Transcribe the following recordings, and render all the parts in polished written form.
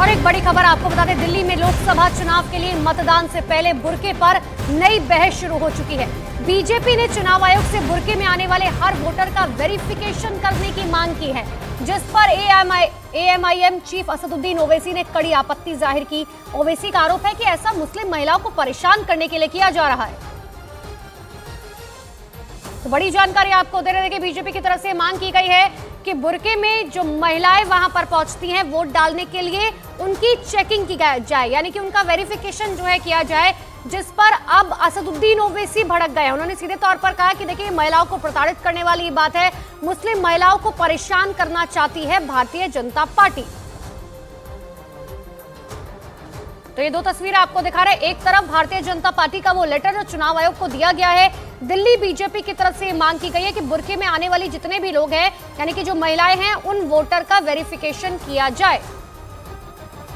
और एक बड़ी खबर आपको बता दें, दिल्ली में लोकसभा चुनाव के लिए मतदान से पहले बुर्के पर नई बहस शुरू हो चुकी है। बीजेपी ने चुनाव आयोग से बुर्के में आने वाले हर वोटर का वेरिफिकेशन करने की मांग की है, जिस पर एएमआईएम चीफ असदुद्दीन ओवैसी ने कड़ी आपत्ति जाहिर की। ओवैसी का आरोप है कि ऐसा मुस्लिम महिलाओं को परेशान करने के लिए किया जा रहा है। तो बड़ी जानकारी आपको दे रहे थे कि बीजेपी की तरफ से मांग की गई है कि बुर्के में जो महिलाएं वहां पर पहुंचती हैं वोट डालने के लिए, उनकी चेकिंग की जाए, यानी कि उनका वेरिफिकेशन जो है किया जाए, जिस पर अब असदुद्दीन ओवैसी भड़क गए। उन्होंने सीधे तौर पर कहा कि देखिए, महिलाओं को प्रताड़ित करने वाली ये बात है, मुस्लिम महिलाओं को परेशान करना चाहती है भारतीय जनता पार्टी। तो ये दो तस्वीरें आपको दिखा रहे हैं। एक तरफ भारतीय जनता पार्टी का वो लेटर जो चुनाव आयोग को दिया गया है, दिल्ली बीजेपी की तरफ से मांग की गई है कि बुर्के में आने वाली जितने भी लोग हैं, यानी कि जो महिलाएं हैं, उन वोटर का वेरिफिकेशन किया जाए।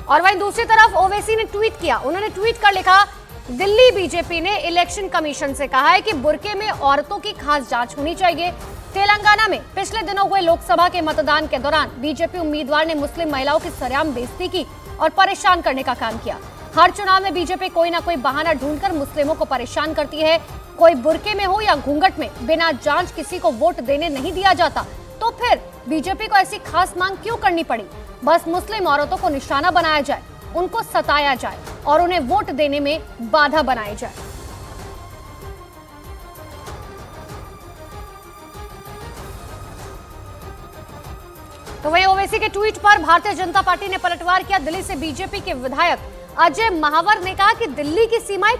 और वहीं दूसरी तरफ ओवैसी ने ट्वीट किया। उन्होंने ट्वीट कर लिखा, दिल्ली बीजेपी ने इलेक्शन कमीशन से कहा है कि बुर्के में औरतों की खास जांच होनी चाहिए। तेलंगाना में पिछले दिनों हुए लोकसभा के मतदान के दौरान बीजेपी उम्मीदवार ने मुस्लिम महिलाओं की सरेआम बेइज्जती की और परेशान करने का काम किया। हर चुनाव में बीजेपी कोई ना कोई बहाना ढूंढकर मुस्लिमों को परेशान करती है। कोई बुर्के में हो या घूंघट में, बिना जांच किसी को वोट देने नहीं दिया जाता। तो फिर बीजेपी को ऐसी खास मांग क्यों करनी पड़ी? बस मुस्लिम औरतों को निशाना बनाया जाए, उनको सताया जाए और उन्हें वोट देने में बाधा बनाई जाए। तो वही ओवैसी के ट्वीट पर भारतीय जनता पार्टी ने पलटवार किया। दिल्ली से बीजेपी के विधायक अजय महावर ने कहा कि दिल्ली की सीमाएं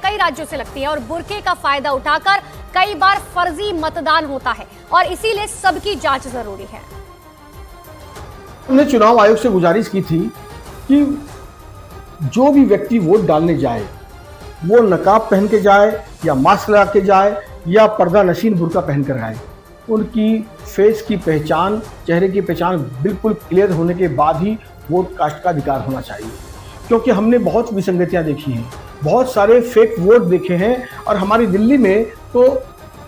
कई राज्यों से लगती है और बुर्के का फायदा उठाकर कई बार फर्जी मतदान होता है और इसीलिए सबकी जांच जरूरी है। हमने चुनाव आयोग से गुजारिश की थी कि जो भी व्यक्ति वोट डालने जाए वो नकाब पहन के जाए या मास्क लगा के जाए या पर्दा नशीन बुर्का पहन कर आए। उनकी फेस की पहचान, चेहरे की पहचान बिल्कुल क्लियर होने के बाद ही वोट कास्ट का अधिकार होना चाहिए, क्योंकि हमने बहुत विसंगतियां देखी हैं, बहुत सारे फेक वोट देखे हैं। और हमारी दिल्ली में तो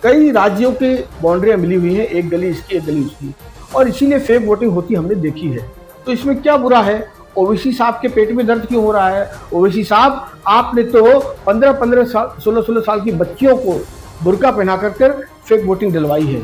कई राज्यों की बाउंड्रियां मिली हुई हैं, एक गली इसकी एक गली उसकी, और इसीलिए फेक वोटिंग होती हमने देखी है। तो इसमें क्या बुरा है? ओवैसी साहब के पेट में दर्द क्यों हो रहा है? ओवैसी साहब, आपने तो 15-15 साल 16-16 साल की बच्चियों को बुर्का पहना कर फेक वोटिंग दिलवाई है।